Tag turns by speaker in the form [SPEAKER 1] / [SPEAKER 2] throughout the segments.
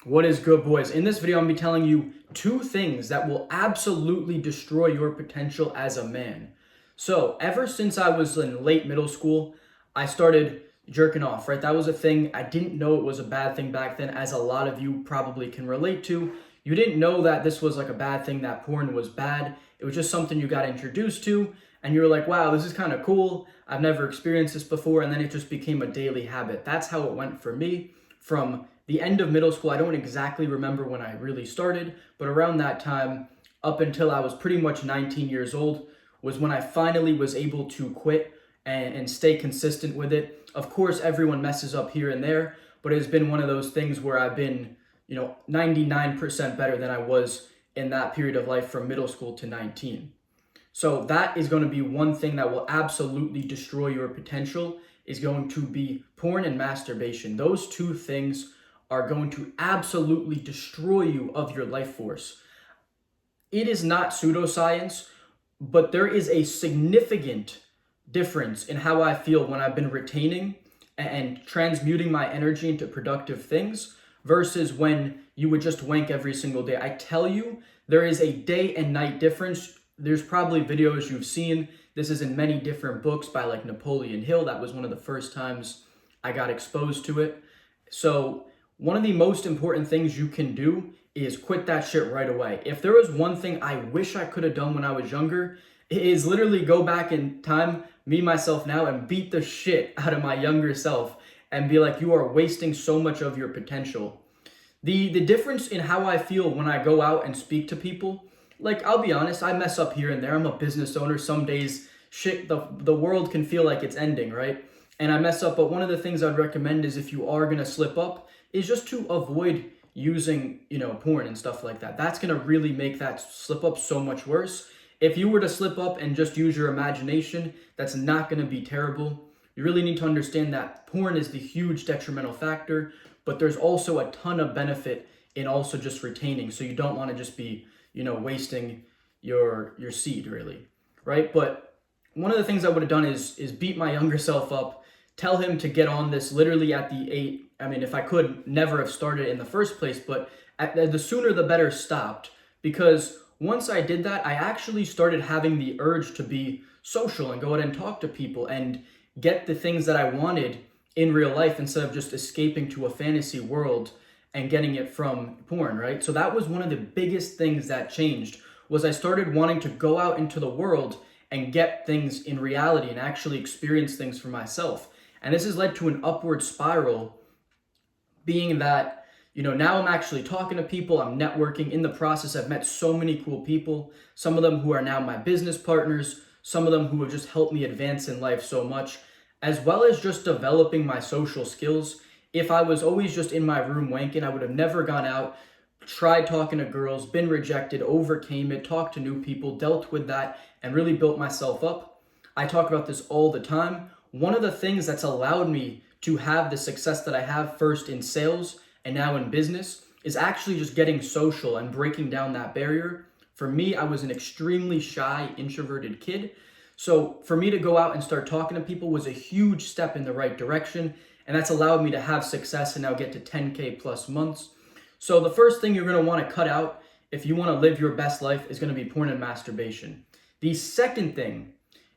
[SPEAKER 1] What is good, boys? In this video, I'm gonna be telling you two things that will absolutely destroy your potential as a man. So, ever since I was in late middle school, I started jerking off, right? That was a thing. I didn't know it was a bad thing back then, as a lot of you probably can relate to. You didn't know that this was like a bad thing, that porn was bad. It was just something you got introduced to, and you were like, wow, this is kind of cool. I've never experienced this before, and then it just became a daily habit. That's how it went for me from the end of middle school. I don't exactly remember when I really started, but around that time, up until I was pretty much 19 years old, was when I finally was able to quit and stay consistent with it. Of course, everyone messes up here and there, but it's been one of those things where I've been, 99% better than I was in that period of life from middle school to 19. So that is going to be one thing that will absolutely destroy your potential, is going to be porn and masturbation. Those two things are going to absolutely destroy you of your life force. It is not pseudoscience, but there is a significant difference in how I feel when I've been retaining and transmuting my energy into productive things versus when you would just wank every single day. I tell you, there is a day and night difference. There's probably videos you've seen. This is in many different books by like Napoleon Hill. That was one of the first times I got exposed to it. So one of the most important things you can do is quit that shit right away. If there was one thing I wish I could have done when I was younger, it is literally go back in time, me, myself now, and beat the shit out of my younger self and be like, you are wasting so much of your potential. The difference in how I feel when I go out and speak to people, like, I'll be honest, I mess up here and there. I'm a business owner. Some days, shit, the world can feel like it's ending, right? And I mess up, but one of the things I'd recommend is if you are gonna slip up, is just to avoid using, porn and stuff like that. That's gonna really make that slip up so much worse. If you were to slip up and just use your imagination, that's not gonna be terrible. You really need to understand that porn is the huge detrimental factor, but there's also a ton of benefit in also just retaining. So you don't want to just be, wasting your seed really, right? But one of the things I would have done is beat my younger self up, tell him to get on this literally at the eight. I mean, if I could never have started in the first place, but the sooner the better stopped, because once I did that, I actually started having the urge to be social and go out and talk to people and get the things that I wanted in real life instead of just escaping to a fantasy world and getting it from porn, right? So that was one of the biggest things that changed, was I started wanting to go out into the world and get things in reality and actually experience things for myself. And this has led to an upward spiral, being that, now I'm actually talking to people, I'm networking. In the process, I've met so many cool people, some of them who are now my business partners, some of them who have just helped me advance in life so much, as well as just developing my social skills. If I was always just in my room wanking, I would have never gone out, tried talking to girls, been rejected, overcame it, talked to new people, dealt with that, and really built myself up. I talk about this all the time. One of the things that's allowed me to have the success that I have, first in sales and now in business, is actually just getting social and breaking down that barrier. For me, I was an extremely shy, introverted kid. So for me to go out and start talking to people was a huge step in the right direction. And that's allowed me to have success and now get to 10K plus months. So the first thing you're going to want to cut out if you want to live your best life is going to be porn and masturbation. The second thing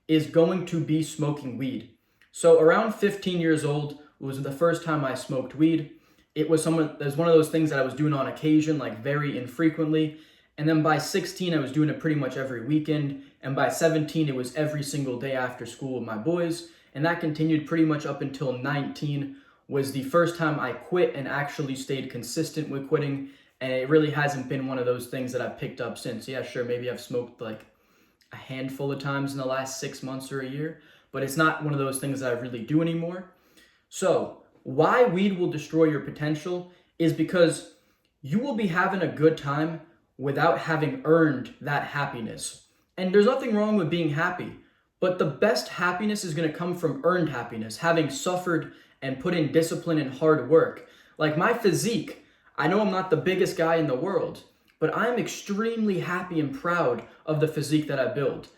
[SPEAKER 1] is going to be smoking weed. So around 15 years old was the first time I smoked weed. It was one of those things that I was doing on occasion, like very infrequently. And then by 16, I was doing it pretty much every weekend. And by 17, it was every single day after school with my boys. And that continued pretty much up until 19, was the first time I quit and actually stayed consistent with quitting. And it really hasn't been one of those things that I've picked up since. Yeah, sure, maybe I've smoked like a handful of times in the last 6 months or a year, but it's not one of those things that I really do anymore. So why weed will destroy your potential is because you will be having a good time without having earned that happiness. And there's nothing wrong with being happy, but the best happiness is going to come from earned happiness, having suffered and put in discipline and hard work. Like my physique, I know I'm not the biggest guy in the world, but I'm extremely happy and proud of the physique that I build.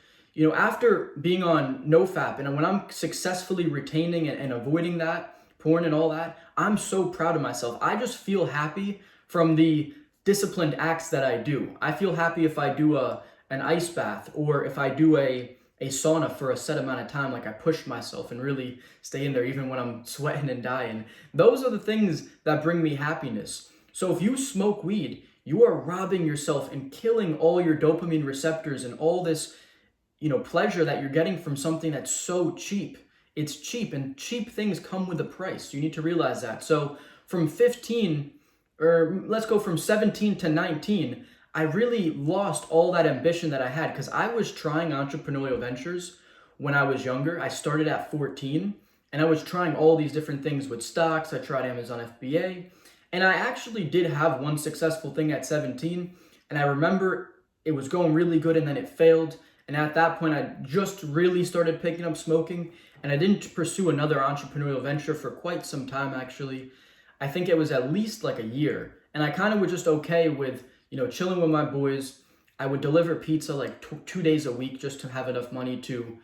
[SPEAKER 1] After being on NoFap and when I'm successfully retaining and avoiding that, porn and all that, I'm so proud of myself. I just feel happy from the disciplined acts that I do. I feel happy if I do an ice bath, or if I do a sauna for a set amount of time, like I push myself and really stay in there even when I'm sweating and dying. Those are the things that bring me happiness. So if you smoke weed, you are robbing yourself and killing all your dopamine receptors and all this, pleasure that you're getting from something that's so cheap. It's cheap, and cheap things come with a price. You need to realize that. So from 15, or let's go from 17 to 19, I really lost all that ambition that I had, because I was trying entrepreneurial ventures when I was younger. I started at 14, and I was trying all these different things with stocks. I tried Amazon FBA, and I actually did have one successful thing at 17, and I remember it was going really good, and then it failed. And at that point, I just really started picking up smoking, and I didn't pursue another entrepreneurial venture for quite some time, actually. I think it was at least like a year, and I kind of was just okay with, chilling with my boys. I would deliver pizza like 2 days a week just to have enough money to,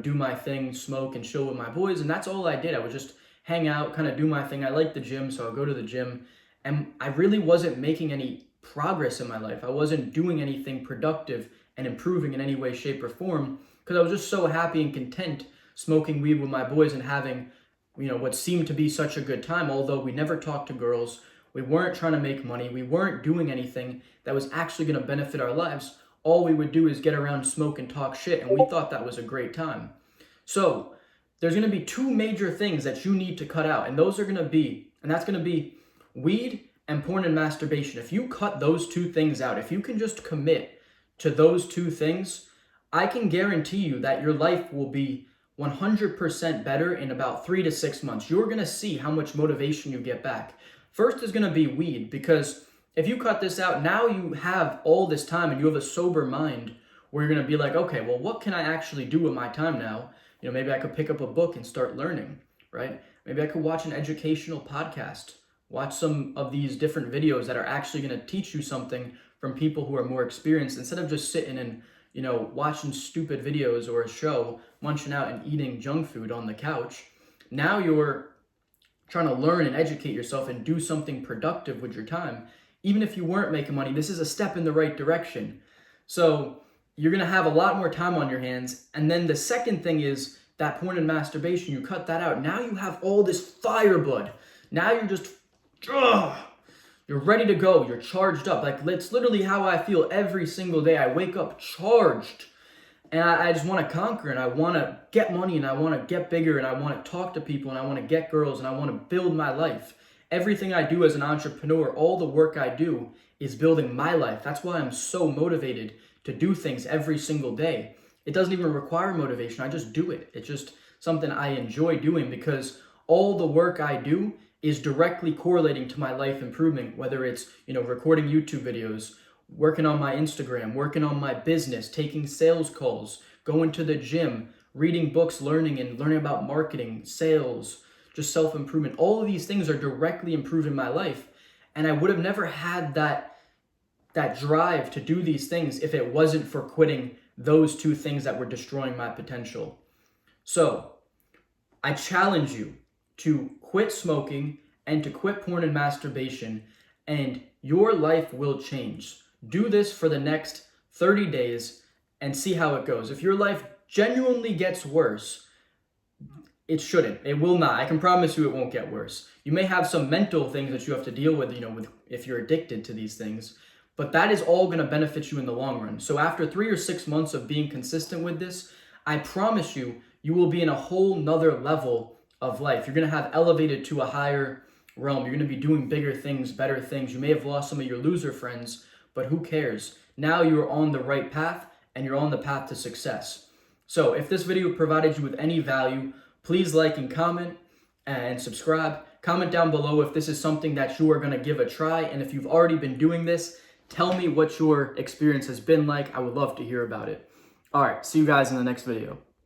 [SPEAKER 1] do my thing, smoke and chill with my boys. And that's all I did. I would just hang out, kind of do my thing. I liked the gym, so I'll go to the gym. And I really wasn't making any progress in my life. I wasn't doing anything productive and improving in any way, shape, or form, because I was just so happy and content smoking weed with my boys and having, what seemed to be such a good time. Although we never talked to girls, we weren't trying to make money, we weren't doing anything that was actually going to benefit our lives. All we would do is get around, smoke, and talk shit, and we thought that was a great time. So there's going to be two major things that you need to cut out, and that's going to be weed and porn and masturbation. If you cut those two things out, if you can just commit to those two things, I can guarantee you that your life will be 100% better in about 3 to 6 months. You're going to see how much motivation you get back. First is going to be weed, because if you cut this out, now you have all this time and you have a sober mind where you're going to be like, okay, well, what can I actually do with my time now? Maybe I could pick up a book and start learning, right? Maybe I could watch an educational podcast, watch some of these different videos that are actually going to teach you something from people who are more experienced, instead of just sitting and, watching stupid videos or a show, munching out and eating junk food on the couch. Now you're trying to learn and educate yourself and do something productive with your time. Even if you weren't making money, this is a step in the right direction. So you're going to have a lot more time on your hands. And then the second thing is that porn and masturbation, you cut that out. Now you have all this fire blood. Now you're just, you're ready to go. You're charged up. Like, it's literally how I feel every single day. I wake up charged. And I just want to conquer, and I want to get money, and I want to get bigger, and I want to talk to people, and I want to get girls, and I want to build my life. Everything I do as an entrepreneur, all the work I do is building my life. That's why I'm so motivated to do things every single day. It doesn't even require motivation. I just do it. It's just something I enjoy doing, because all the work I do is directly correlating to my life improvement, whether it's, recording YouTube videos, working on my Instagram, working on my business, taking sales calls, going to the gym, reading books, learning about marketing, sales, just self-improvement. All of these things are directly improving my life. And I would have never had that drive to do these things if it wasn't for quitting those two things that were destroying my potential. So I challenge you to quit smoking and to quit porn and masturbation, and your life will change. Do this for the next 30 days and see how it goes. If your life genuinely gets worse, it shouldn't. It will not. I can promise you it won't get worse. You may have some mental things that you have to deal with, if you're addicted to these things, but that is all going to benefit you in the long run. So after 3 or 6 months of being consistent with this, I promise you, you will be in a whole nother level of life. You're going to have elevated to a higher realm. You're going to be doing bigger things, better things. You may have lost some of your loser friends, but who cares? Now you're on the right path, and you're on the path to success. So if this video provided you with any value, please like and comment and subscribe. Comment down below if this is something that you are going to give a try. And if you've already been doing this, tell me what your experience has been like. I would love to hear about it. All right, see you guys in the next video.